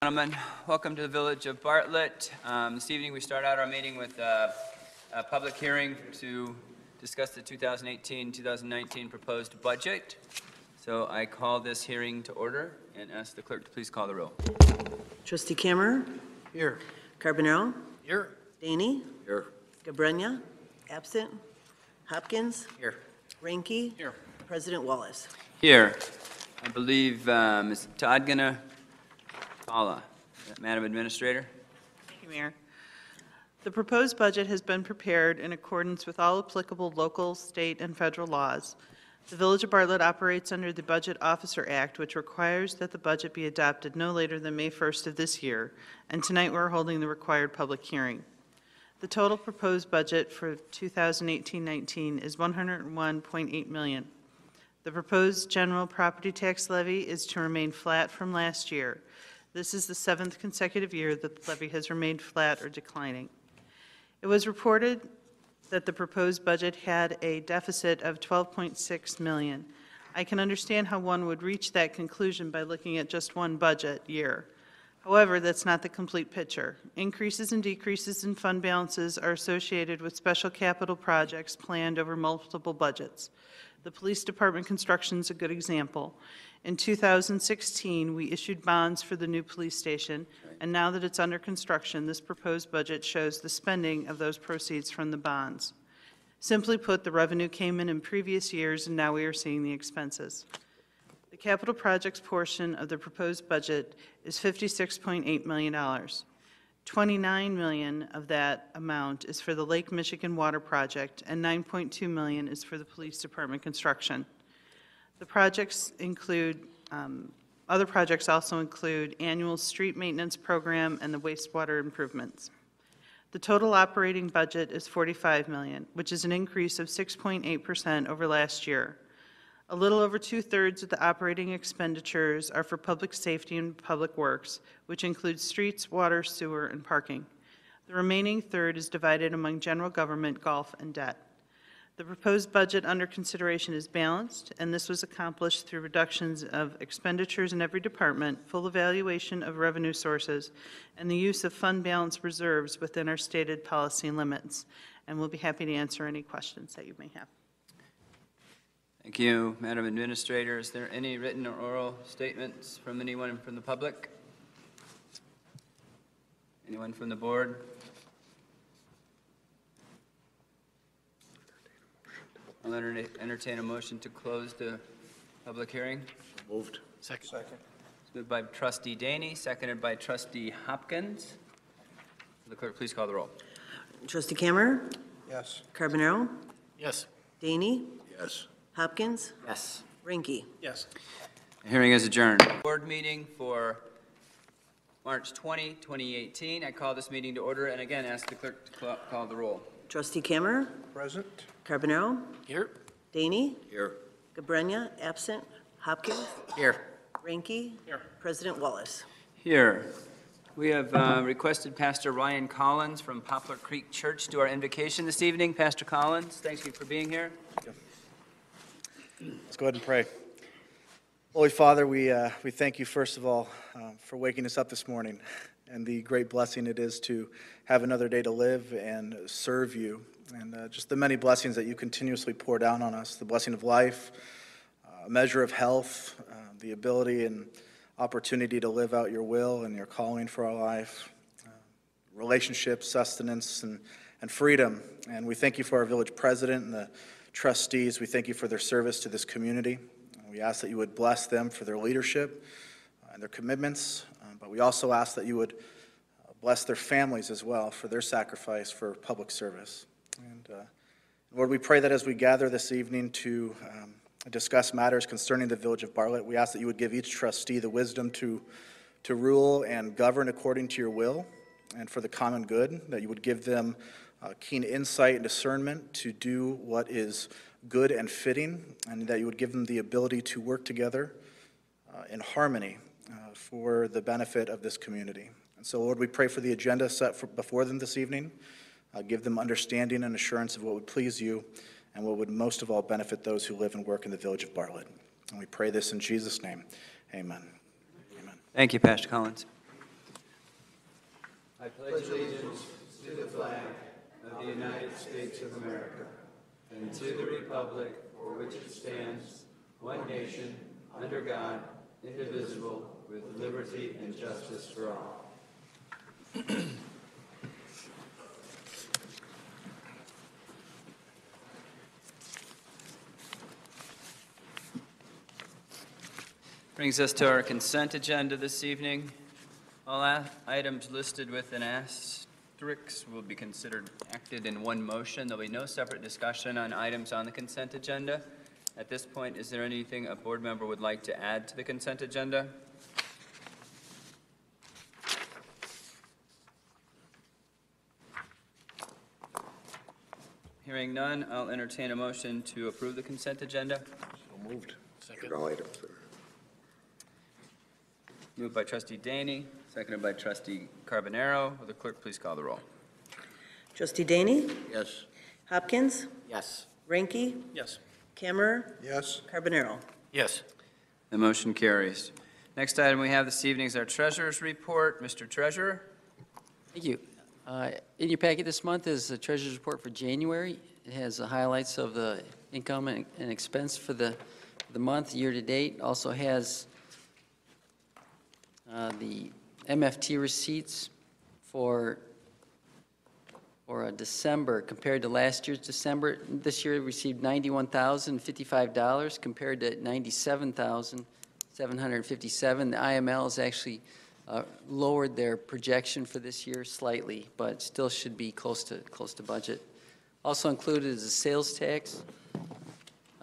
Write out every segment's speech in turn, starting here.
Gentlemen, welcome to the Village of Bartlett. This evening we start out our meeting with a public hearing to discuss the 2018-2019 proposed budget. So I call this hearing to order and ask the clerk to please call the roll. Trustee Kammerer? Here. Carbonaro? Here. Daney? Here. Gabrenya? Absent. Hopkins? Here. Ranky? Here. President Wallace. Here, I believe Ms. Todgana Paula, Madam Administrator. Thank you, Mayor. The proposed budget has been prepared in accordance with all applicable local, state, and federal laws. The Village of Bartlett operates under the Budget Officer Act, which requires that the budget be adopted no later than May 1st of this year, and tonight we're holding the required public hearing. The total proposed budget for 2018-19 is $101.8 million. The proposed general property tax levy is to remain flat from last year. This is the 7th consecutive year that the levy has remained flat or declining. It was reported that the proposed budget had a deficit of $12.6 million. I can understand how one would reach that conclusion by looking at just one budget year. However, that's not the complete picture. Increases and decreases in fund balances are associated with special capital projects planned over multiple budgets. The police department construction is a good example. In 2016, we issued bonds for the new police station, and now that it's under construction, this proposed budget shows the spending of those proceeds from the bonds. Simply put, the revenue came in previous years, and now we are seeing the expenses. The capital projects portion of the proposed budget is $56.8 million. $29 million of that amount is for the Lake Michigan Water Project, and $9.2 million is for the police department construction. The projects include, other projects also include annual street maintenance program and the wastewater improvements. The total operating budget is $45 million, which is an increase of 6.8% over last year. A little over 2/3 of the operating expenditures are for public safety and public works, which includes streets, water, sewer, and parking. The remaining third is divided among general government, golf, and debt. The proposed budget under consideration is balanced, and this was accomplished through reductions of expenditures in every department, full evaluation of revenue sources, and the use of fund balance reserves within our stated policy limits. And we'll be happy to answer any questions that you may have. Thank you, Madam Administrator. Is there any written or oral statements from anyone from the public? Anyone from the board? I'll entertain a motion to close the public hearing. Moved. Second. It's moved by Trustee Daney, seconded by Trustee Hopkins. Will the clerk please call the roll? Trustee Kammerer? Yes. Carbonaro? Yes. Daney? Yes. Hopkins? Yes. Ranky? Yes. The hearing is adjourned. Board meeting for March 20, 2018. I call this meeting to order and again ask the clerk to call the roll. Trustee Kammerer? Present. Carbonaro? Here. Daney? Here. Gabrenya? Absent. Hopkins? Here. Ranky? Here. President Wallace. Here, we have requested Pastor Ryan Collins from Poplar Creek Church do our invocation this evening. Pastor Collins, thank you for being here. Let's go ahead and pray. Holy Father, we thank you, first of all, for waking us up this morning and the great blessing it is to have another day to live and serve you, and just the many blessings that you continuously pour down on us, the blessing of life, a measure of health, the ability and opportunity to live out your will and your calling for our life, relationships, sustenance, and freedom. And we thank you for our village president and the trustees. We thank you for their service to this community. We ask that you would bless them for their leadership and their commitments, but we also ask that you would bless their families as well for their sacrifice for public service. And Lord, we pray that as we gather this evening to discuss matters concerning the Village of Bartlett, we ask that you would give each trustee the wisdom to rule and govern according to your will and for the common good, that you would give them keen insight and discernment to do what is good and fitting, and that you would give them the ability to work together in harmony for the benefit of this community. And so, Lord, we pray for the agenda set before them this evening. Give them understanding and assurance of what would please you and what would most of all benefit those who live and work in the Village of Bartlett. And we pray this in Jesus' name. Amen. Amen. Thank you, Pastor Collins. I pledge allegiance to the flag of the United States of America and to the republic for which it stands, one nation, under God, indivisible, with liberty and justice for all. Brings us to our consent agenda this evening. All items listed with an asterisk will be considered acted in one motion. There'll be no separate discussion on items on the consent agenda. At this point, is there anything a board member would like to add to the consent agenda? Hearing none, I'll entertain a motion to approve the consent agenda. So moved. Second. All items, sir. Moved by trustee Daney, seconded by trustee Carbonaro. Will the clerk please call the roll? Trustee Daney? Yes. Hopkins? Yes. Ranky? Yes. Camera? Yes. Carbonaro? Yes. The motion carries. Next item we have this evening is our treasurer's report. Mr. Treasurer? Thank you. In your packet this month is the Treasurer's Report for January. It has the highlights of the income and expense for the month, year-to-date. Also has the MFT receipts for December compared to last year's December. This year we received $91,055 compared to $97,757. The IML has actually lowered their projection for this year slightly, but still should be close to budget. Also included is the sales tax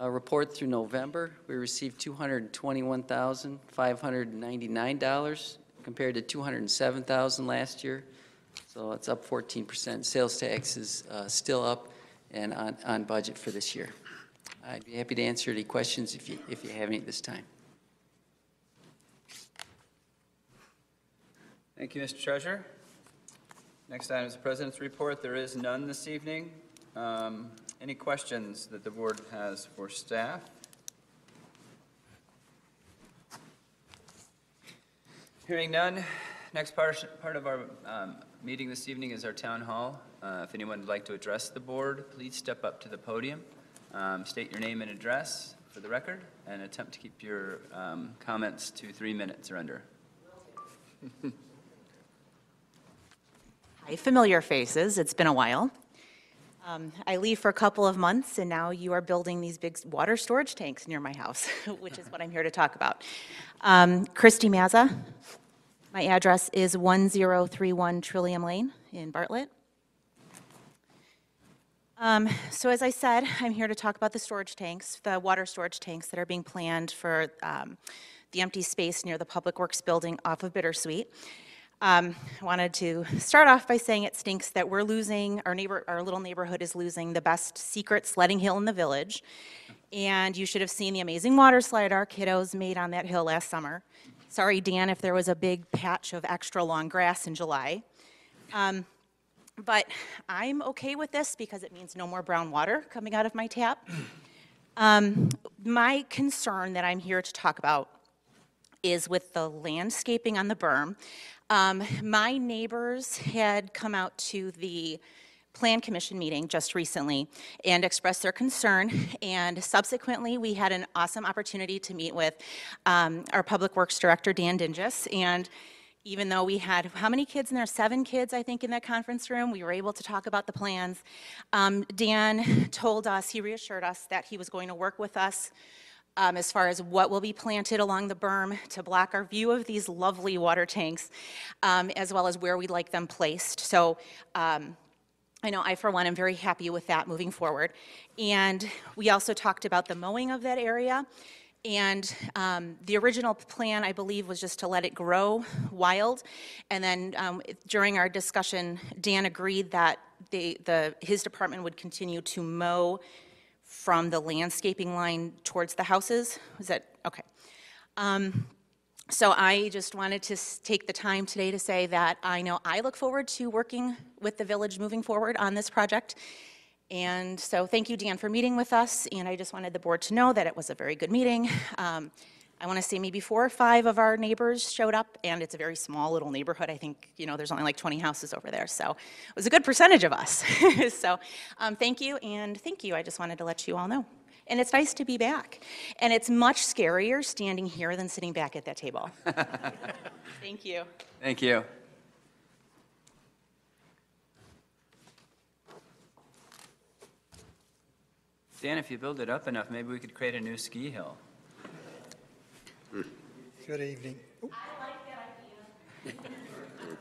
report through November. We received $221,599 compared to $207,000 last year, so it's up 14%. Sales tax is still up and on budget for this year. I'd be happy to answer any questions if you have any at this time. Thank you, Mr. Treasurer. Next item is the President's report. There is none this evening. Any questions that the board has for staff? Hearing none, next part of our meeting this evening is our town hall. If anyone would like to address the board, please step up to the podium, state your name and address for the record, and attempt to keep your comments to 3 minutes or under. Hi, familiar faces. It's been a while. I leave for a couple of months, and now you are building these big water storage tanks near my house, which is what I'm here to talk about. Christy Mazza. My address is 1031 Trillium Lane in Bartlett. So as I said, I'm here to talk about the storage tanks, the water storage tanks that are being planned for the empty space near the Public Works building off of Bittersweet. I wanted to start off by saying it stinks that we're losing, our little neighborhood is losing the best secret sledding hill in the village. And you should have seen the amazing water slide our kiddos made on that hill last summer. Sorry, Dan, if there was a big patch of extra long grass in July. But I'm okay with this because it means no more brown water coming out of my tap. My concern that I'm here to talk about is with the landscaping on the berm. My neighbors had come out to the Plan Commission meeting just recently and expressed their concern, and subsequently we had an awesome opportunity to meet with our Public Works Director, Dan Dinges, and even though we had, how many kids in there? 7 kids, I think, in that conference room. We were able to talk about the plans. Dan told us, he reassured us that he was going to work with us as far as what will be planted along the berm to block our view of these lovely water tanks, as well as where we'd like them placed. So I know I, for one, am very happy with that moving forward. And we also talked about the mowing of that area. And the original plan, I believe, was just to let it grow wild. And then during our discussion, Dan agreed that his department would continue to mow from the landscaping line towards the houses. Is that okay? So I just wanted to take the time today to say that I know I look forward to working with the village moving forward on this project. And so thank you, Dan, for meeting with us. And I just wanted the board to know that it was a very good meeting. I want to say maybe 4 or 5 of our neighbors showed up, and it's a very small little neighborhood. I think, there's only like 20 houses over there, so it was a good percentage of us. So thank you, and thank you. I just wanted to let you all know. And it's nice to be back. And it's much scarier standing here than sitting back at that table. Thank you. Thank you. Dan, if you build it up enough, maybe we could create a new ski hill. Good evening. I like that idea.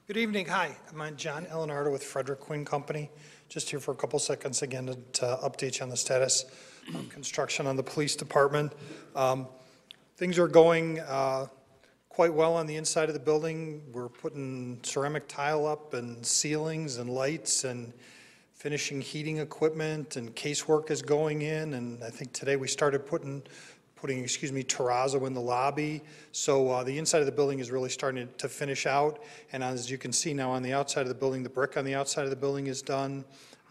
Good evening. Hi, I'm John Elenardo with Frederick Quinn Company. Just here for a couple seconds again to update you on the status of construction on the police department. Things are going quite well on the inside of the building. We're putting ceramic tile up and ceilings and lights and finishing heating equipment, and casework is going in. And I think today we started putting terrazzo in the lobby. So the inside of the building is really starting to finish out. And as you can see now on the outside of the building, the brick on the outside of the building is done.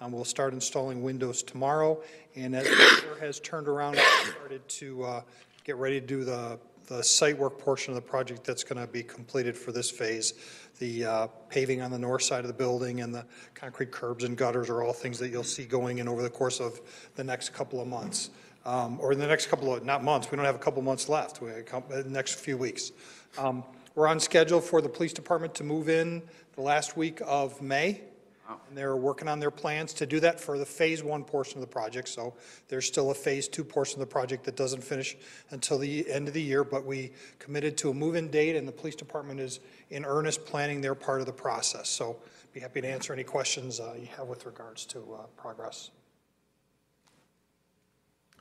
We'll start installing windows tomorrow. And as the weather has turned around, we started to get ready to do the site work portion of the project that's going to be completed for this phase. The paving on the north side of the building and the concrete curbs and gutters are all things that you'll see going in over the course of the next couple of months. Or in the next couple of, not months, we don't have a couple months left, we have the next few weeks. We're on schedule for the police department to move in the last week of May. And they're working on their plans to do that for the phase 1 portion of the project. So there's still a phase 2 portion of the project that doesn't finish until the end of the year, but we committed to a move-in date, and the police department is in earnest planning their part of the process. So be happy to answer any questions you have with regards to progress.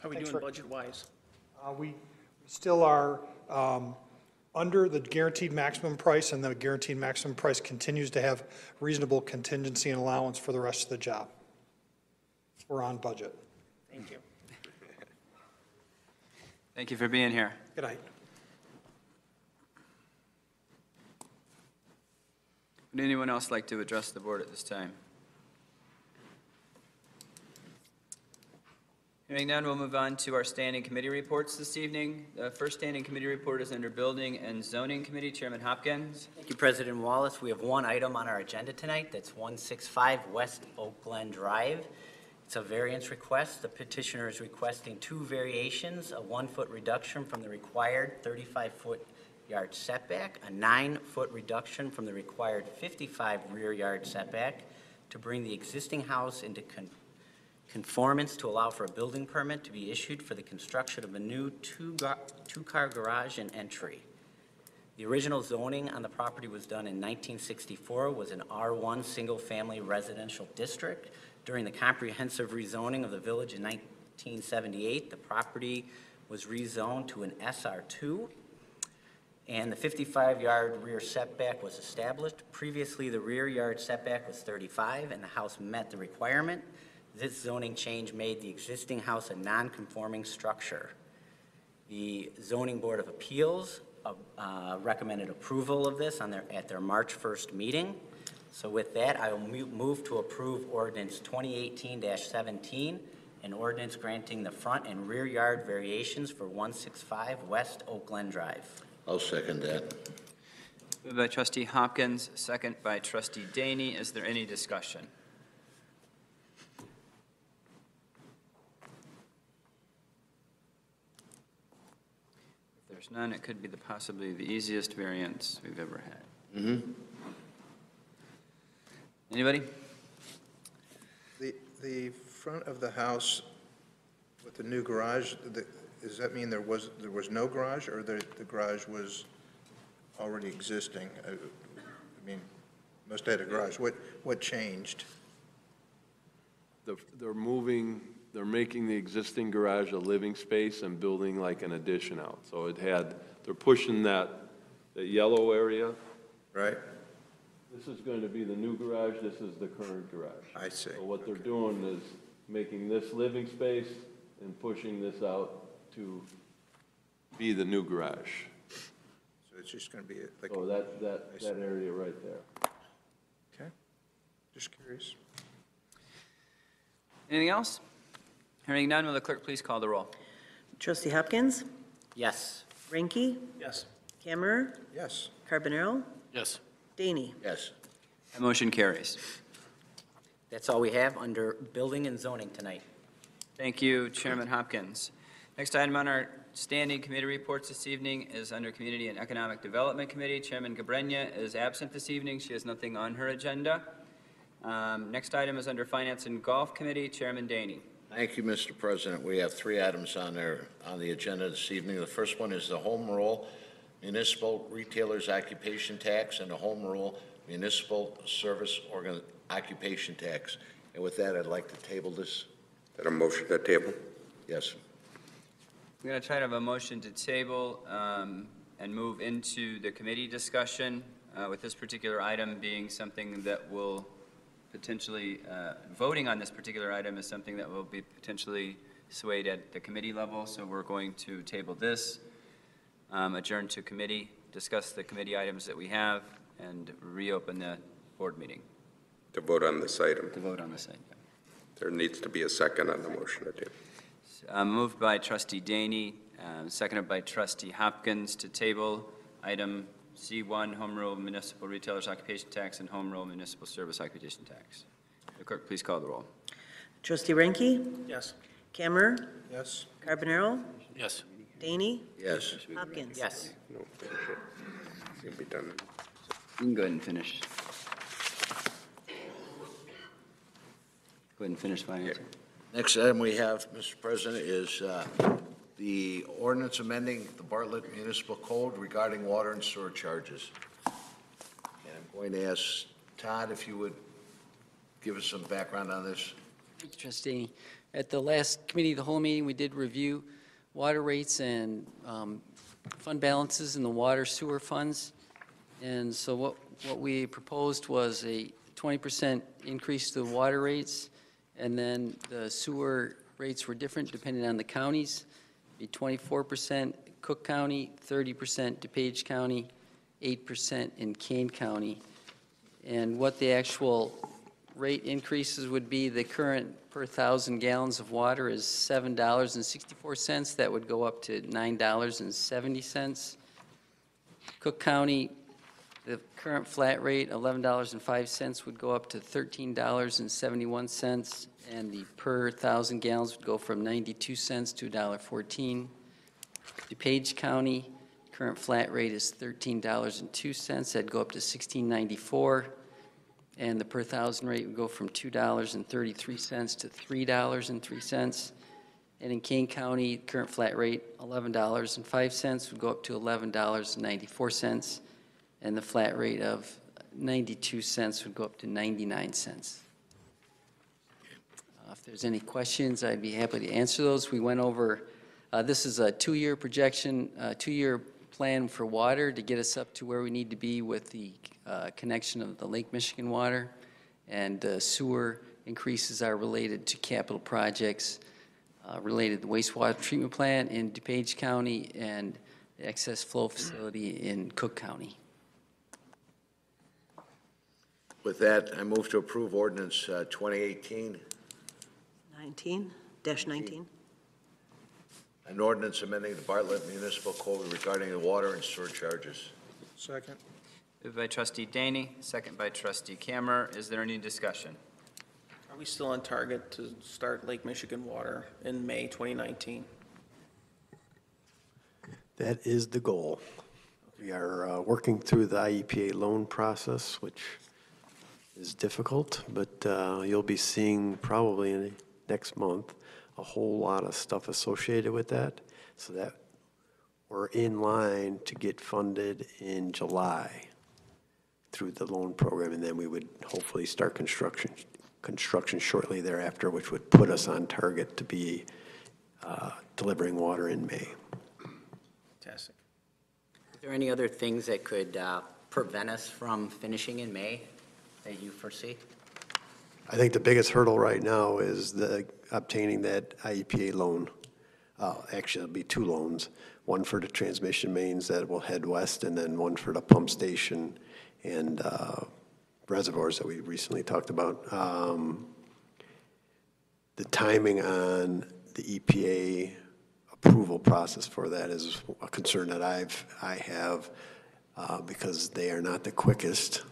How are we doing budget-wise? We still are under the guaranteed maximum price, and the guaranteed maximum price continues to have reasonable contingency and allowance for the rest of the job. We're on budget. Thank you. Thank you for being here. Good night. Would anyone else like to address the board at this time? Hearing none, we'll move on to our standing committee reports this evening. The first standing committee report is under Building and Zoning Committee. Chairman Hopkins. Thank you, President Wallace. We have one item on our agenda tonight. That's 165 West Oak Glen Drive. It's a variance request. The petitioner is requesting 2 variations, a 1-foot reduction from the required 35-foot yard setback, a 9-foot reduction from the required 55 rear yard setback to bring the existing house into conformance to allow for a building permit to be issued for the construction of a new two-car garage and entry. The original zoning on the property was done in 1964, was an R1 single-family residential district. During the comprehensive rezoning of the village in 1978, the property was rezoned to an SR2, and the 55-yard rear setback was established. Previously, the rear yard setback was 35, and the house met the requirement. This zoning change made the existing house a non-conforming structure. The Zoning Board of Appeals recommended approval of this at their March 1st meeting. So with that, I will move to approve ordinance 2018-17, an ordinance granting the front and rear yard variations for 165 West Oak Glen Drive. I'll second that. Moved by Trustee Hopkins, second by Trustee Daney. Is there any discussion? If there's none, it could be possibly the easiest variance we've ever had. Mm-hmm. Anybody? The front of the house with the new garage, does that mean there was no garage, or the garage was already existing? I mean, must have had a garage. What changed? They're making the existing garage a living space and building like an addition out. So they're pushing that yellow area. Right? This is going to be the new garage, this is the current garage. I see. So what they're doing is making this living space and pushing this out to be the new garage. So it's just going to be like... So that area right there. Okay. Just curious. Anything else? Hearing none, will the clerk please call the roll? Trustee Hopkins, Yes. Ranky, Yes. Camera, Yes. Carbonaro, Yes. Daney. Yes. That motion carries. That's all we have under building and zoning tonight. Thank you, Chairman Hopkins. Next item on our standing committee reports this evening is under Community and Economic Development Committee. Chairman Gabrenya is absent this evening. She has nothing on her agenda. Next item is under Finance and Golf Committee. Chairman Daney. Thank you, Mr. President. We have 3 items on the agenda this evening. The first one is the Home Rule Municipal Retailers Occupation Tax and the Home Rule Municipal Service Occupation Tax. And with that, I'd like to table this. Is that a motion to table? Yes. We're going to try to have a motion to table and move into the committee discussion with this particular item being something that will potentially, voting on this particular item is something that will be potentially swayed at the committee level. So we're going to table this, adjourn to committee, discuss the committee items that we have, and reopen the board meeting. To vote on this item? To vote on this item. There needs to be a second on the motion to table. Moved by Trustee Daney, seconded by Trustee Hopkins to table item C1, Home Rule Municipal Retailers Occupation Tax and Home Rule Municipal Service Occupation Tax. The clerk, please call the roll. Trustee Ranky, Yes. Camera, Yes. Carbonaro, Yes. Daney, Yes. Hopkins. Yes. No, finish it. It's gonna be done. You can go ahead and finish. Go ahead and finish finance. Next item we have, Mr. President, is the ordinance amending the Bartlett Municipal Code regarding water and sewer charges. And I'm going to ask Todd if you would give us some background on this. Thank you, Trustee. At the last committee of the whole meeting, we did review water rates and fund balances in the water sewer funds. And so what we proposed was a 20% increase to the water rates, and then the sewer rates were different depending on the counties. Be 24% Cook County, 30% DuPage County, 8% in Kane County. And what the actual rate increases would be, the current per 1,000 gallons of water is $7.64. That would go up to $9.70. Cook County, the current flat rate, $11.05, would go up to $13.71, and the per 1,000 gallons would go from 92 cents to $1.14. DuPage County, current flat rate is $13.02. That'd go up to $16.94, and the per 1,000 rate would go from $2.33 to $3.03. And in Kane County, current flat rate, $11.05, would go up to $11.94. And the flat rate of 92 cents would go up to 99 cents. If there's any questions, I'd be happy to answer those. We went over, this is a 2-year projection, 2-year plan for water to get us up to where we need to be with the connection of the Lake Michigan water. And sewer increases are related to capital projects related to the wastewater treatment plant in DuPage County and the excess flow facility in Cook County. With that, I move to approve ordinance 2018, 19-19. an ordinance amending the Bartlett Municipal Code regarding the water and sewer charges. Second. Moved by Trustee Daney, second by Trustee Kammer. Is there any discussion? Are we still on target to start Lake Michigan water in May 2019? That is the goal. We are working through the IEPA loan process, which is difficult, but you'll be seeing probably in next month a whole lot of stuff associated with that, so that we're in line to get funded in July through the loan program, and then we would hopefully start construction shortly thereafter, which would put us on target to be delivering water in May. Fantastic. Are there any other things that could prevent us from finishing in May that you foresee? I think the biggest hurdle right now is obtaining that IEPA loan. Actually, it'll be 2 loans, one for the transmission mains that will head west, and then one for the pump station and reservoirs that we recently talked about. The timing on the EPA approval process for that is a concern that I have, because they are not the quickest,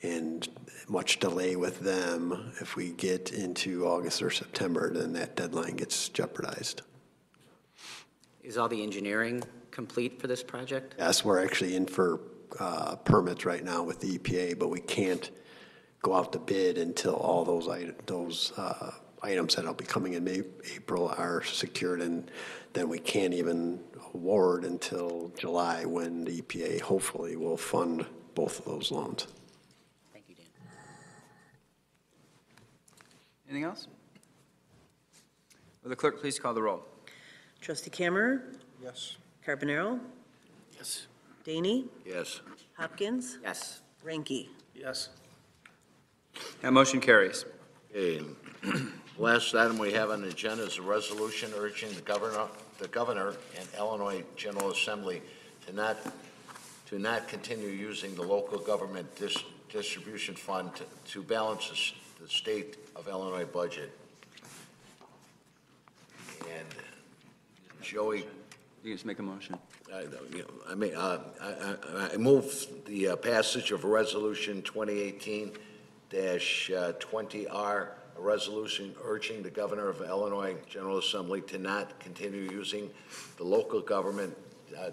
and much delay with them, if we get into August or September, then that deadline gets jeopardized. Is all the engineering complete for this project? Yes, we're actually in for permits right now with the EPA, but we can't go out to bid until all those items that will be coming in April are secured, and then we can't even award until July, when the EPA hopefully will fund both of those loans. Thank you, Dan. Anything else? Will the clerk please call the roll? Trustee Cameron, Yes. Carbonaro, Yes. Daney, Yes. Hopkins, Yes. Ranky. Yes. That motion carries. Okay. Last item we have on the agenda is a resolution urging the governor and Illinois General Assembly to not continue using the local government distribution fund to balance the state of Illinois budget. And Joey, You just make a motion. I move the passage of Resolution 2018-20R, a resolution urging the governor of Illinois General Assembly to not continue using the local government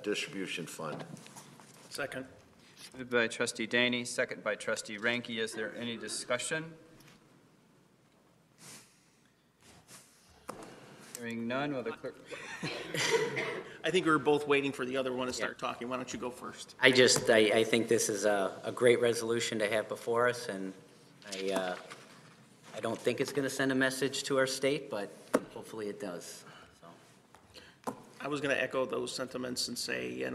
distribution fund. Second. Moved by trustee Daney, second by trustee Ranky. Is there any discussion? Hearing none, will the clerk? I think we were both waiting for the other one to start talking. Why don't you go first? I think this is a great resolution to have before us, and I don't think it's going to send a message to our state, but hopefully it does. So, I was going to echo those sentiments and say,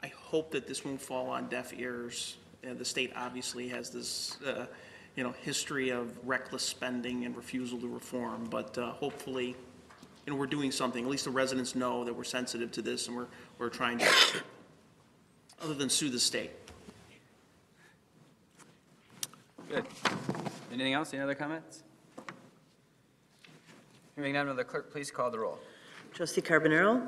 I hope that this won't fall on deaf ears. The state obviously has this, history of reckless spending and refusal to reform, but hopefully, we're doing something. At least the residents know that we're sensitive to this, and we're trying to, other than sue the state. Good. Anything else? Any other comments? Hearing none, will the clerk please call the roll? Trustee Carbonaro,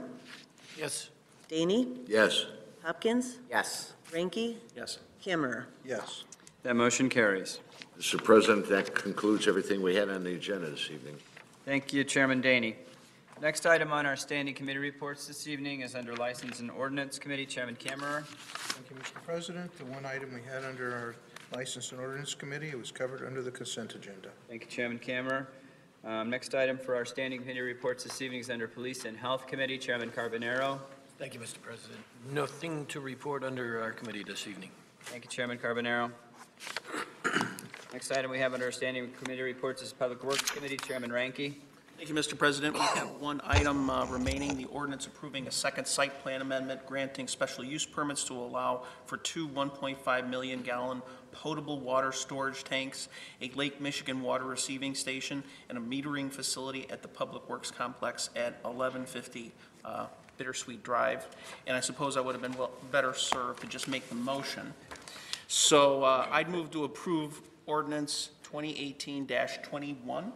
Yes. Daney, Yes. Hopkins, yes. Ranky, Yes. Cameron. Yes. That motion carries. Mr. President, that concludes everything we had on the agenda this evening. Thank you, Chairman Daney. Next item on our standing committee reports this evening is under License and Ordinance Committee. Chairman Kammerer. Thank you, Mr. President. The one item we had under our License and Ordinance Committee, it was covered under the consent agenda. Thank you, Chairman Kammerer. Next item for our standing committee reports this evening is under Police and Health Committee. Chairman Carbonaro. Thank you, Mr. President. Nothing to report under our committee this evening. Thank you, Chairman Carbonaro. Next item we have under our standing committee reports is Public Works Committee. Chairman Ranky. Thank you, Mr. President. We have one item remaining, the ordinance approving a second site plan amendment granting special use permits to allow for two 1.5 million gallon potable water storage tanks, a Lake Michigan water receiving station, and a metering facility at the Public Works Complex at 1150 Bittersweet Drive. And I suppose I would have been better served to just make the motion. So I'd move to approve ordinance 2018-21.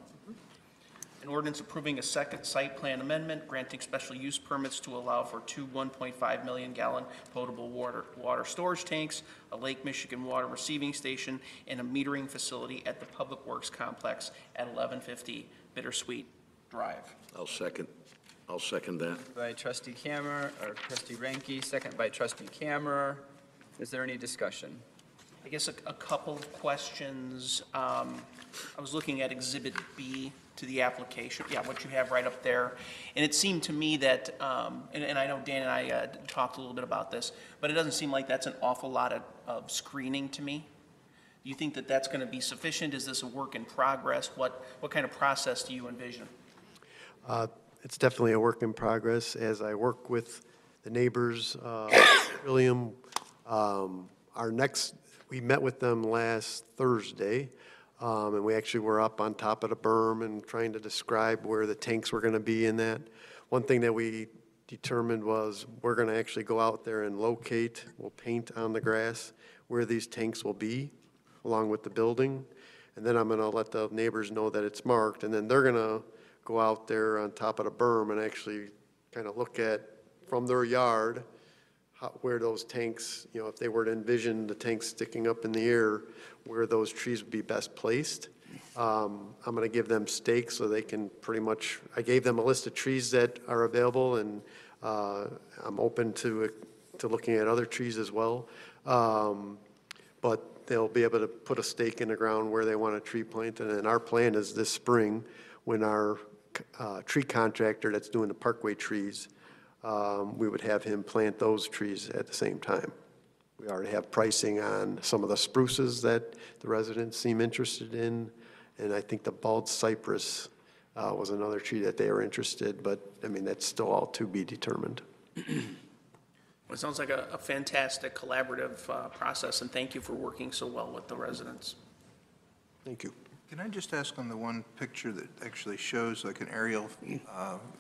An ordinance approving a second site plan amendment granting special use permits to allow for two 1.5 million gallon potable water storage tanks, a Lake Michigan water receiving station, and a metering facility at the Public Works Complex at 1150 Bittersweet Drive. I'll second that. By trustee Kammerer, or trustee Ranky, second by trustee Kammerer. Is there any discussion? I guess a couple of questions. I was looking at Exhibit B to the application, what you have right up there. And it seemed to me that, and I know Dan and I talked a little bit about this, but it doesn't seem like that's an awful lot of screening to me. Do you think that that's going to be sufficient? Is this a work in progress? What kind of process do you envision? It's definitely a work in progress. As I work with the neighbors, William, we met with them last Thursday, and we actually were up on top of the berm and trying to describe where the tanks were going to be in that. One thing that we determined was we're going to actually go out there and locate, we'll paint on the grass where these tanks will be along with the building. And then I'm going to let the neighbors know that it's marked, and then they're going to go out there on top of the berm and actually kind of look at, from their yard, where those tanks, if they were to envision the tanks sticking up in the air, where those trees would be best placed. I'm going to give them stakes so they can pretty much, I gave them a list of trees that are available, and I'm open to looking at other trees as well. But they'll be able to put a stake in the ground where they want a tree planted. And our plan is this spring, when our tree contractor that's doing the parkway trees, we would have him plant those trees at the same time. We already have pricing on some of the spruces that the residents seem interested in, and I think the bald cypress was another tree that they were interested, but, I mean, that's still all to be determined. It sounds like a fantastic collaborative process, and thank you for working so well with the residents. Thank you. Can I just ask on the one picture that actually shows like an aerial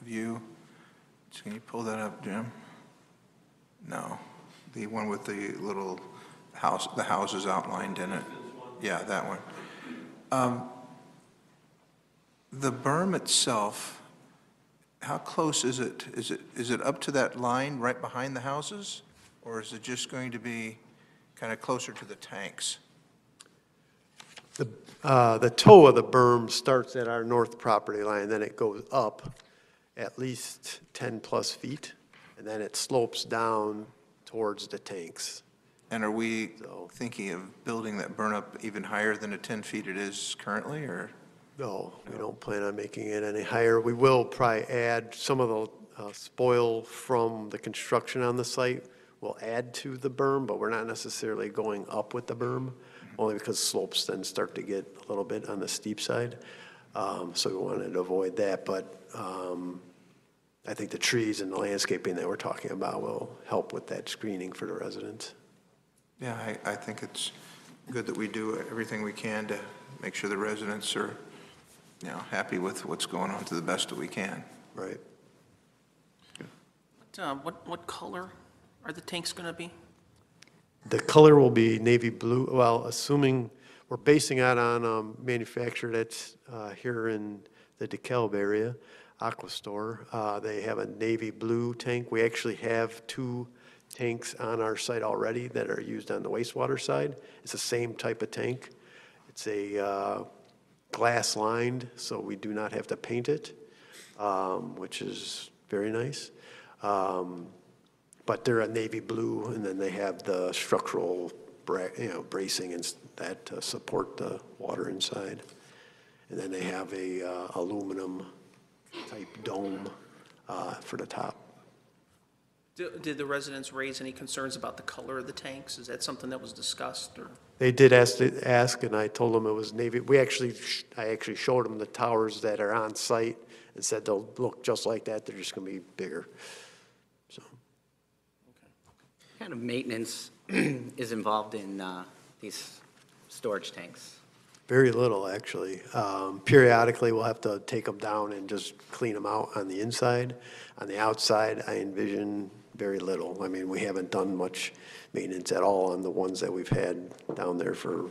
view? Can you pull that up, Jim? No. The one with the little house, the houses outlined in it. Yeah, that one. The berm itself, how close is it? Is it up to that line right behind the houses? Or is it just going to be kind of closer to the tanks? The toe of the berm starts at our north property line, then it goes up at least 10-plus feet, and then it slopes down towards the tanks. And are we thinking of building that berm up even higher than the 10 feet it is currently, or? No, we don't plan on making it any higher. We will probably add some of the spoil from the construction on the site. We'll add to the berm, but we're not necessarily going up with the berm, only because slopes then start to get a little bit on the steep side. So we wanted to avoid that, but I think the trees and the landscaping that we're talking about will help with that screening for the residents. Yeah, I think it's good that we do everything we can to make sure the residents are, happy with what's going on to the best that we can. Right. What color are the tanks going to be? The color will be navy blue, well, assuming we're basing it on a manufacturer that's here in the DeKalb area, Aquastore. They have a navy blue tank. We actually have 2 tanks on our site already that are used on the wastewater side. It's the same type of tank. It's a glass lined, so we do not have to paint it, which is very nice. But they're a navy blue, and then they have the structural bracing and that to support the water inside. And then they have a aluminum type dome for the top. Did the residents raise any concerns about the color of the tanks? Is that something that was discussed, or? They did ask, and I told them it was navy. I actually showed them the towers that are on site and said they'll look just like that. They're just going to be bigger. So. What kind of maintenance is involved in these storage tanks? Very little, actually. Periodically, we'll have to take them down and just clean them out on the inside. On the outside, I envision very little. I mean, we haven't done much maintenance at all on the ones that we've had down there for,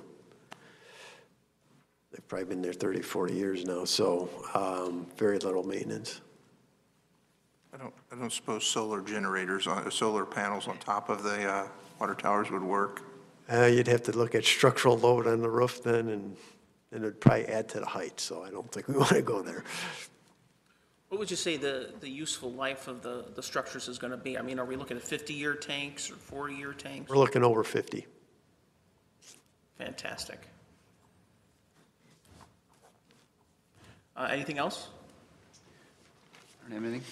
they've probably been there 30, 40 years now, so very little maintenance. I don't suppose solar panels on top of the water towers would work? You'd have to look at structural load on the roof then, and it'd probably add to the height, so I don't think we want to go there. What would you say the useful life of the structures is going to be? I mean, are we looking at 50-year tanks or 40-year tanks? We're looking over 50. Fantastic. Anything else? I don't have anything.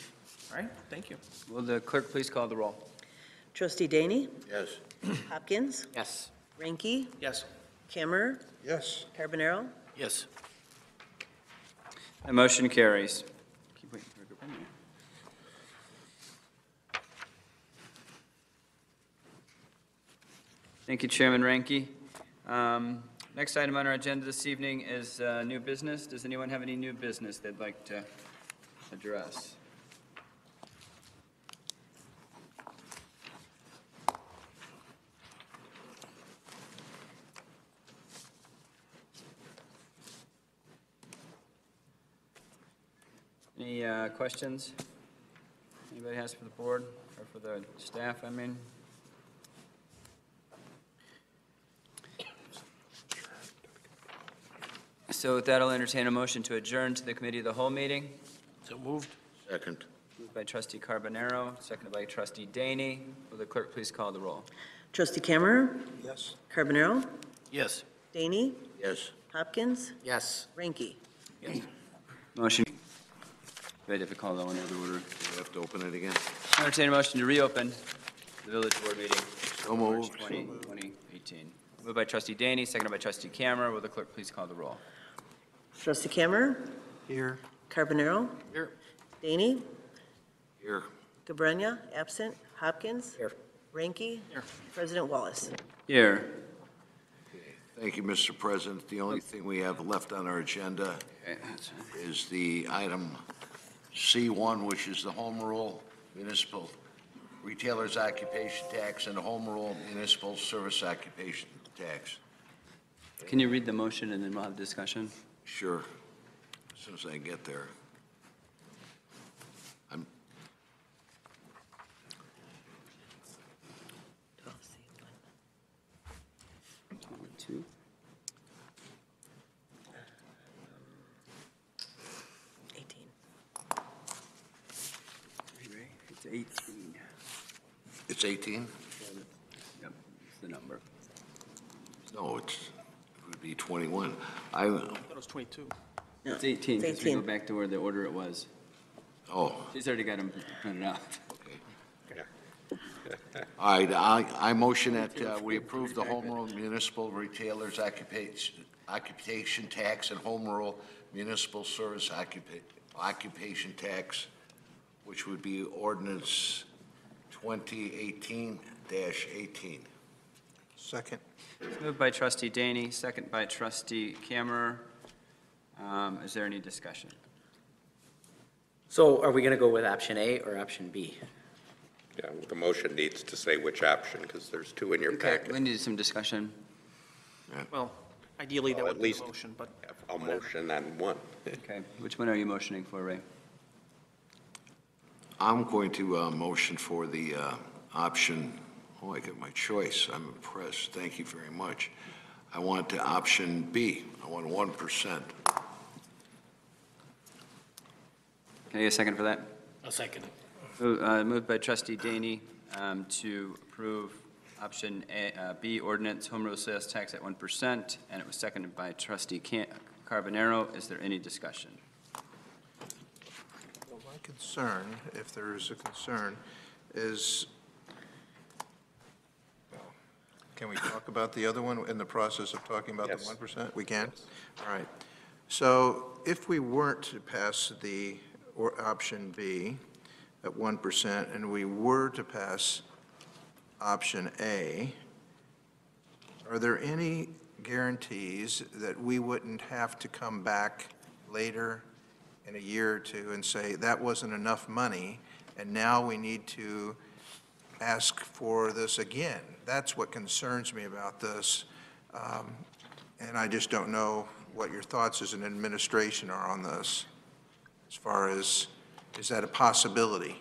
All right, thank you. Will the clerk please call the roll? Trustee Daney? Yes. Hopkins? Yes. Ranky? Yes. Cammer? Yes. Carbonaro? Yes. The motion carries. Keep waiting for a group. Thank you, Chairman Ranky. Next item on our agenda this evening is new business. Does anyone have any new business they'd like to address? Any questions? Anybody has for the board, or for the staff, I mean? So with that, I'll entertain a motion to adjourn to the committee of the whole meeting. So moved. Second. Moved by trustee Carbonaro, seconded by trustee Daney. Will the clerk please call the roll? Trustee Cameron, Yes. Carbonaro, Yes. Daney, Yes. Hopkins, Yes. Ranky. Motion. Ready to call that one in order. We have to open it again. Entertain a motion to reopen the village board meeting. So March moved. 20, 2018. Moved by trustee Daney, seconded by trustee Cameron. Will the clerk please call the roll? Trustee Cameron, Here. Carbonaro, Here. Daney, Here. Cabrera, absent, Hopkins, Here. Ranky, President Wallace. Here. Thank you, Mr. President. The only thing we have left on our agenda is the item C1, which is the home rule municipal retailers occupation tax and the home rule municipal service occupation tax. Can you read the motion and then we'll have discussion? Sure, as soon as I get there. I'm, Two. It's 18. it's 18? Yep, it's the number. No, it would be 21. I thought it was 22. No, It's 18, it's because we go 18. back to where the order it was. Oh, She's already got them printed out. all right, I motion that we approve the home rule municipal retailers occupation tax and home rule municipal service occupation tax, which would be ordinance 2018-18. Second. Moved by trustee Daney, second by trustee Kammerer. Is there any discussion? So are we going to go with option A or option B? Yeah, the motion needs to say which option, because there's two in your Okay, packet. we need some discussion. Well, ideally, that Well, would at be least a motion, but A motion on one. Okay, which one are you motioning for, Ray? I'm going to motion for the option, oh, I get my choice. I'm impressed. Thank you very much. I want the option B. I want 1%. Can I get a second for that? I'll second it. Moved by trustee Daney to approve option B, ordinance home rule sales tax at 1%, and it was seconded by trustee Carbonaro. Is there any discussion? Well, my concern, if there is a concern, is, can we talk about the other one in the process of talking about the Yes. 1%? We can? All right. So if we weren't to pass the option B at 1%, and we were to pass option A, are there any guarantees that we wouldn't have to come back later in a year or two and say, that wasn't enough money, and now we need to ask for this again? That's what concerns me about this. And I just don't know what your thoughts as an administration are on this, as far as, is that a possibility?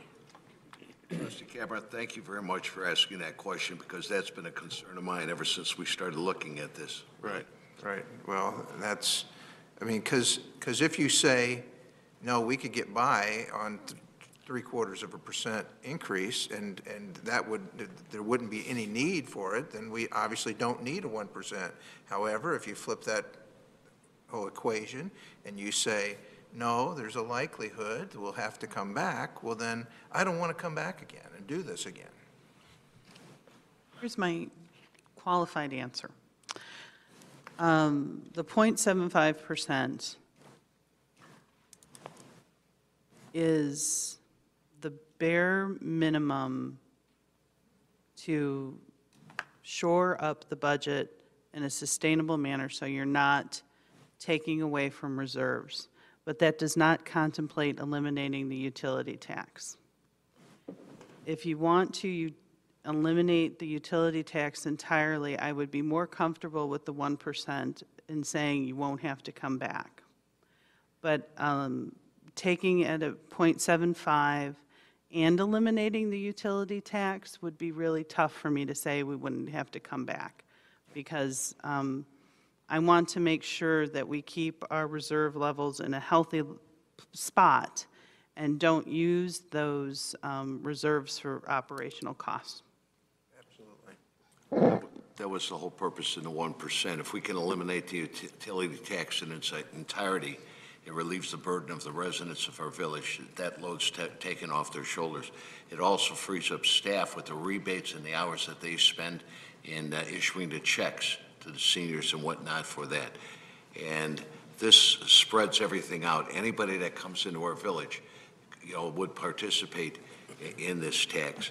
Trustee Cameron, thank you very much for asking that question, because that's been a concern of mine ever since we started looking at this. Right. Right. Well, that's, I mean, because if you say, no, we could get by on 0.75% increase, and that would, there wouldn't be any need for it, then we obviously don't need a 1%. However, if you flip that whole equation and you say, no, there's a likelihood we'll have to come back, well then, I don't want to come back again and do this again. Here's my qualified answer. The 0.75% is the bare minimum to shore up the budget in a sustainable manner so you're not taking away from reserves. But that does not contemplate eliminating the utility tax. If you want to eliminate the utility tax entirely, I would be more comfortable with the 1% in saying you won't have to come back. But taking it at 0.75 and eliminating the utility tax would be really tough for me to say we wouldn't have to come back, because I want to make sure that we keep our reserve levels in a healthy spot and don't use those reserves for operational costs. Absolutely. That was the whole purpose in the 1%. If we can eliminate the utility tax in its entirety, it relieves the burden of the residents of our village. That load's taken off their shoulders. It also frees up staff with the rebates and the hours that they spend in issuing the checks to the seniors and whatnot for that. And this spreads everything out. Anybody that comes into our village, would participate in this tax.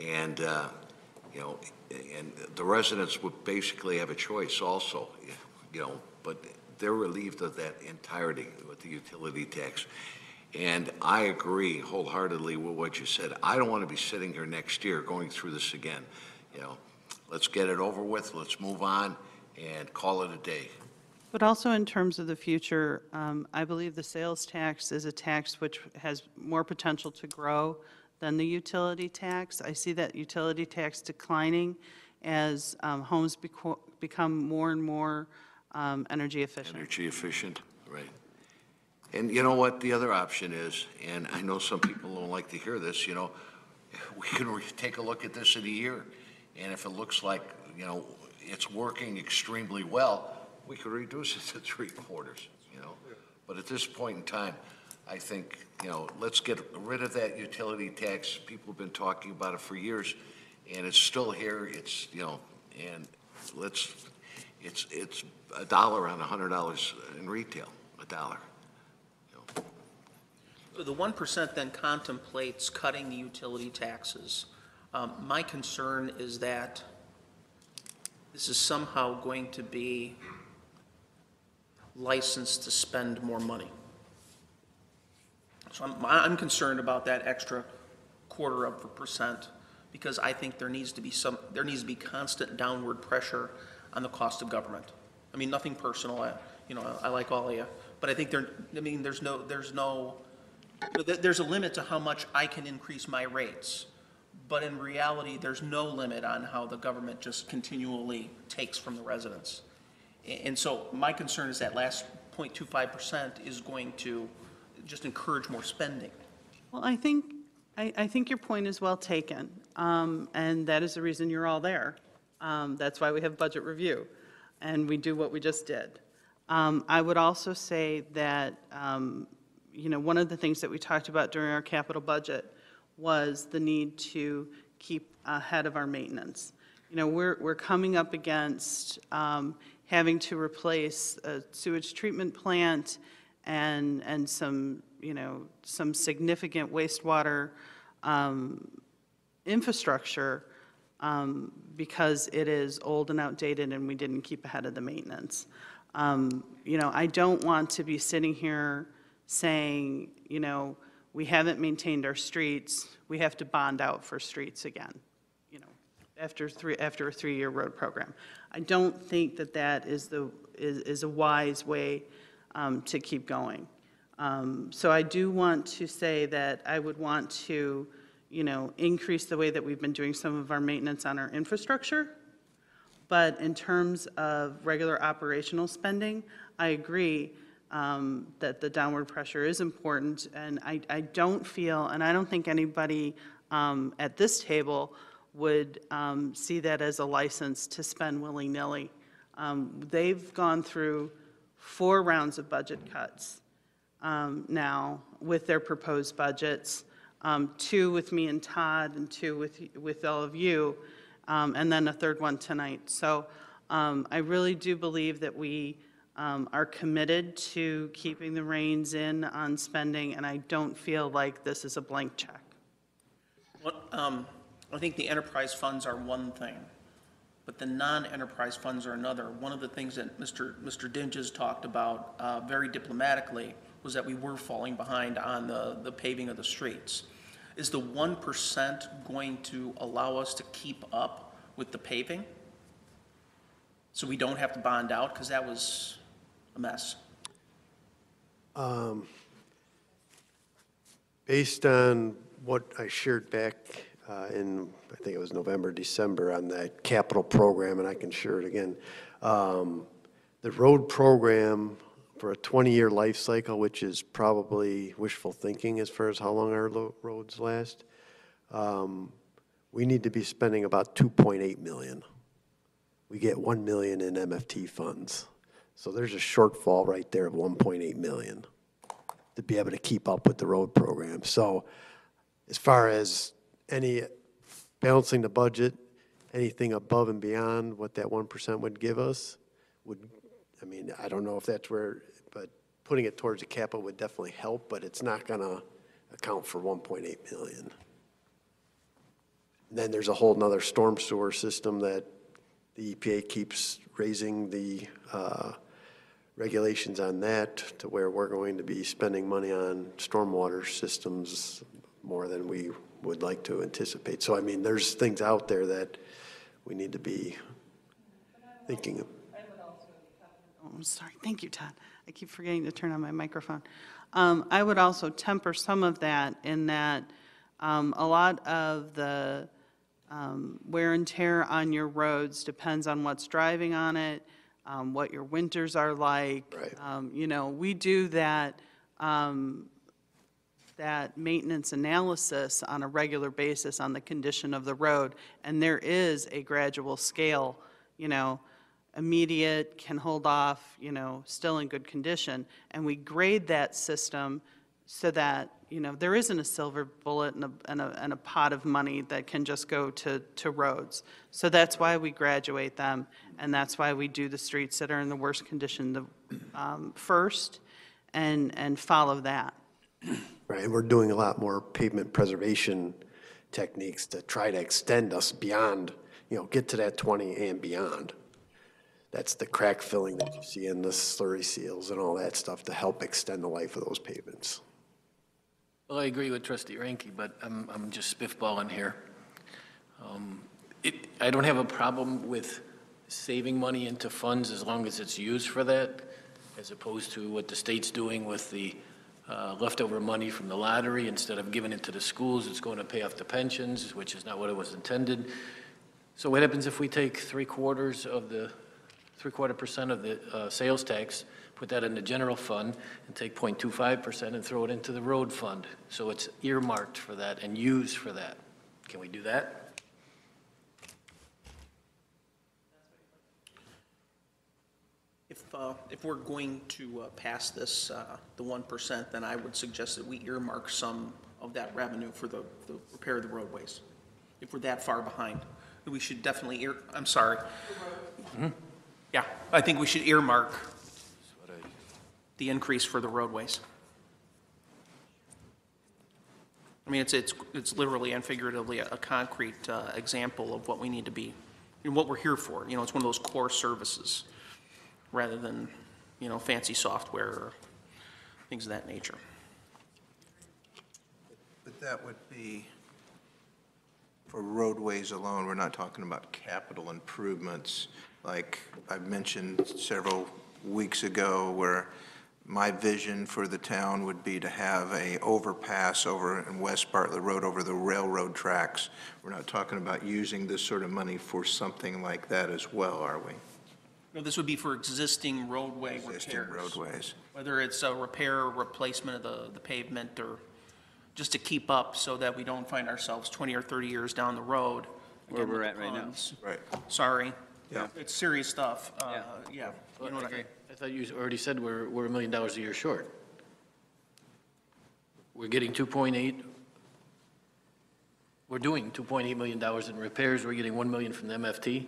And, and the residents would basically have a choice also, but they're relieved of that entirety with the utility tax. And I agree wholeheartedly with what you said. I don't want to be sitting here next year going through this again. Let's get it over with, let's move on and call it a day. But also in terms of the future, I believe the sales tax is a tax which has more potential to grow than the utility tax. I see that utility tax declining as homes become more and more energy efficient. Energy efficient, right. And you know what the other option is, and I know some people don't like to hear this, we can take a look at this in a year, and if it looks like, it's working extremely well, we could reduce it to 3/4, But at this point in time, I think, let's get rid of that utility tax. People have been talking about it for years, and it's still here. It's, and it's $1 on $100 in retail, $1. The 1% then contemplates cutting the utility taxes. My concern is that this is somehow going to be licensed to spend more money. So I'm concerned about that extra 0.25%, because I think there needs to be constant downward pressure on the cost of government. I mean, nothing personal. I like all of you, but I think there's a limit to how much I can increase my rates. But in reality, there's no limit on how the government just continually takes from the residents. And so my concern is that last 0.25% is going to just encourage more spending. Well, I think your point is well taken, and that is the reason you're all there. That's why we have budget review, and we do what we just did. I would also say that, one of the things that we talked about during our capital budget was the need to keep ahead of our maintenance. We're coming up against having to replace a sewage treatment plant and some significant wastewater infrastructure because it is old and outdated and we didn't keep ahead of the maintenance. I don't want to be sitting here saying, we haven't maintained our streets, we have to bond out for streets again, after a 3-year road program. I don't think that is a wise way to keep going. So I do want to say that I would want to, increase the way that we've been doing some of our maintenance on our infrastructure. But in terms of regular operational spending, I agree that the downward pressure is important. And I don't feel, and I don't think anybody at this table would see that as a license to spend willy-nilly. They've gone through 4 rounds of budget cuts now with their proposed budgets, 2 with me and Todd and 2 with all of you, and then a 3rd one tonight. So I really do believe that we are committed to keeping the reins in on spending, and I don't feel like this is a blank check. I think the enterprise funds are one thing, but the non-enterprise funds are another. One of the things that Mr. Dinges talked about very diplomatically was that we were falling behind on the paving of the streets. Is the 1% going to allow us to keep up with the paving so we don't have to bond out? Because that was a mess. Based on what I shared back in, I think it was November, December, on that capital program, and I can share it again, the road program for a 20-year life cycle, which is probably wishful thinking as far as how long our roads last, we need to be spending about 2.8 million. We get 1 million in MFT funds. So there's a shortfall right there of 1.8 million to be able to keep up with the road program. So as far as any balancing the budget, anything above and beyond what that 1% would give us would, I mean, I don't know if that's where, but putting it towards the capital would definitely help, but it's not going to account for 1.8 million. And then there's a whole nother storm sewer system that the EPA keeps raising the regulations on that to where we're going to be spending money on stormwater systems more than we would like to anticipate. So, I mean, there's things out there that we need to be thinking of. Oh, I'm sorry. Thank you, Todd. I keep forgetting to turn on my microphone. I would also temper some of that in that a lot of the wear and tear on your roads depends on what's driving on it, what your winters are like. Right. You know, we do that, that maintenance analysis on a regular basis on the condition of the road, and there is a gradual scale, you know, immediate, can hold off, you know, still in good condition, and we grade that system so that, you know, there isn't a silver bullet and a pot of money that can just go to roads. So that's why we graduate them, and that's why we do the streets that are in the worst condition first and follow that. Right, and we're doing a lot more pavement preservation techniques to try to extend us beyond, you know, get to that 20 and beyond. That's the crack filling that you see in the slurry seals and all that stuff to help extend the life of those pavements. Well, I agree with Trustee Ranky, but I'm just spitballing here. I don't have a problem with saving money into funds as long as it's used for that, as opposed to what the state's doing with the leftover money from the lottery. Instead of giving it to the schools, it's going to pay off the pensions, which is not what it was intended. So what happens if we take 3/4% of the sales tax, put that in the general fund, and take 0.25% and throw it into the road fund? So it's earmarked for that and used for that. Can we do that? If we're going to pass this, the 1%, then I would suggest that we earmark some of that revenue for the repair of the roadways. If we're that far behind, we should definitely I'm sorry. Mm-hmm. Yeah, I think we should earmark the increase for the roadways. I mean, it's literally and figuratively a concrete example of what we need to be, and what we're here for. You know, it's one of those core services, rather than, you know, fancy software or things of that nature. But that would be for roadways alone. We're not talking about capital improvements, like I mentioned several weeks ago, where my vision for the town would be to have a overpass over in West Bartlett Road over the railroad tracks. We're not talking about using this sort of money for something like that as well, are we? No, this would be for existing roadway Existing repairs. roadways. Whether it's a repair or replacement of the pavement, or just to keep up so that we don't find ourselves 20 or 30 years down the road. Where again, we're with at the right now. funds. Right. Sorry. Yeah. It's serious stuff. Yeah. You know what I thought you already said we're $1 million a year short. We're getting 2.8. We're doing $2.8 million in repairs. We're getting $1 million from the MFT.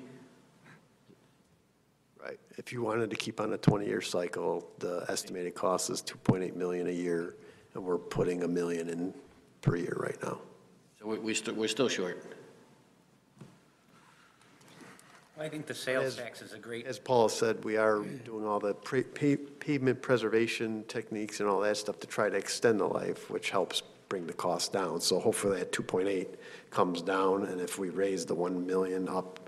Right. If you wanted to keep on a 20-year cycle, the estimated cost is 2.8 million a year, and we're putting $1 million in per year right now. So we're still short. I think the sales tax is a great. As Paul said, we are doing all the pavement preservation techniques and all that stuff to try to extend the life, which helps bring the cost down. So hopefully that 2.8 comes down, and if we raise the 1 million up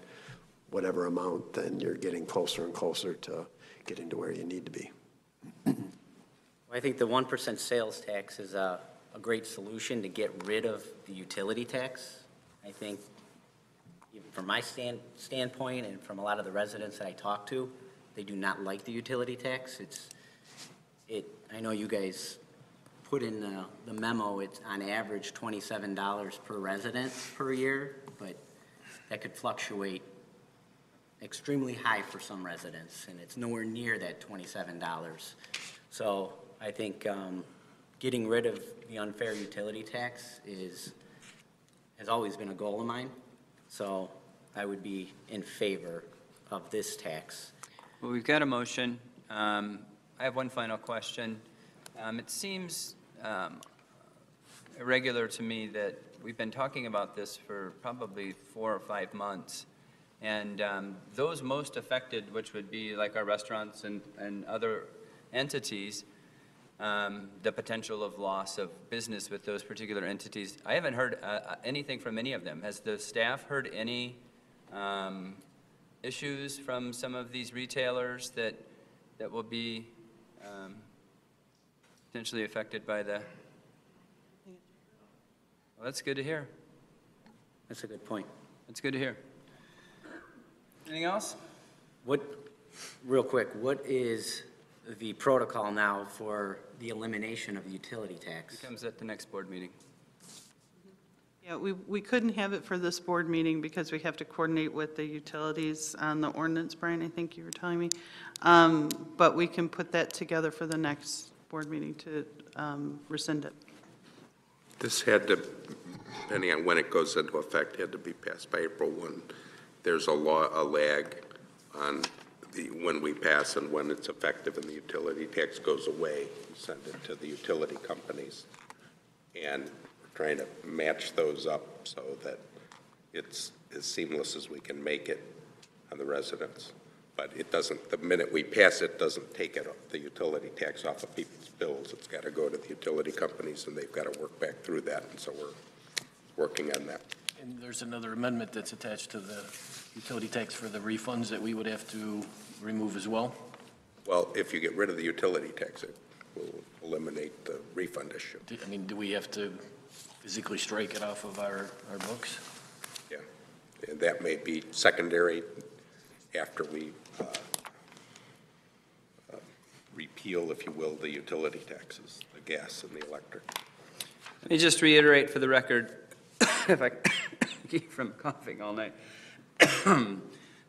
whatever amount, then you're getting closer and closer to getting to where you need to be. I think the 1% sales tax is a great solution to get rid of the utility tax. I think, even from my standpoint and from a lot of the residents that I talk to, they do not like the utility tax. I know you guys put in the memo, it's on average $27 per resident per year, but that could fluctuate extremely high for some residents, and it's nowhere near that $27. So I think getting rid of the unfair utility tax has always been a goal of mine. So I would be in favor of this tax. Well, we've got a motion. I have one final question. It seems irregular to me that we've been talking about this for probably 4 or 5 months. And those most affected, which would be like our restaurants and other entities, the potential of loss of business with those particular entities, I haven't heard anything from any of them. Has the staff heard any issues from some of these retailers that will be potentially affected by the... Well, that's good to hear. That's a good point. That's good to hear. Anything else? Real quick, what is the protocol now for the elimination of the utility tax? It comes at the next board meeting. Yeah, we couldn't have it for this board meeting because we have to coordinate with the utilities on the ordinance, Brian, I think you were telling me. But we can put that together for the next board meeting to rescind it. This had to, depending on when it goes into effect, had to be passed by April 1. There's a lag on when we pass and when it's effective and the utility tax goes away. We send it to the utility companies. And we're trying to match those up so that it's as seamless as we can make it on the residents. But it doesn't, the minute we pass it, doesn't take the utility tax off of people's bills. It's got to go to the utility companies, and they've got to work back through that. And so we're working on that. And there's another amendment that's attached to the utility tax for the refunds that we would have to remove as well? Well, if you get rid of the utility tax, it will eliminate the refund issue. I mean, do we have to physically strike it off of our books? Yeah, and that may be secondary after we repeal, if you will, the utility taxes, the gas and the electric. Let me just reiterate for the record, if I keep from coughing all night.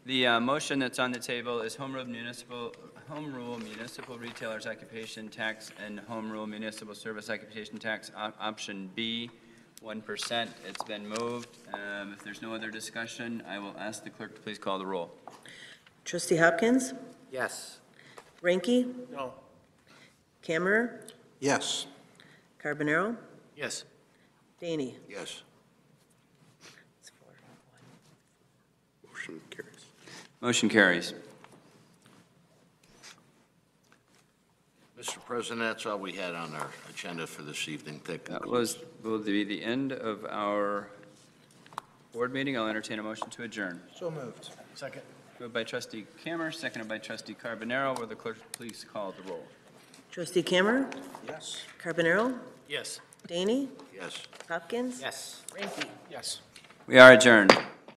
The motion that's on the table is home rule municipal retailers occupation tax and home rule municipal service occupation tax, option B, 1%. It's been moved. If there's no other discussion, I will ask the clerk to please call the roll. Trustee Hopkins? Yes. Ranky? No. Kammerer? Yes. Carbonaro? Yes. Daney? Yes. Motion carries. Motion carries. Mr. President, that's all we had on our agenda for this evening. That will be the end of our board meeting. I'll entertain a motion to adjourn. So moved. Second. Moved by Trustee Kammerer, seconded by Trustee Carbonaro. Will the clerk please call the roll? Trustee Kammerer? Yes. Carbonaro? Yes. Daney? Yes. Hopkins? Yes. Ranky? Yes. We are adjourned.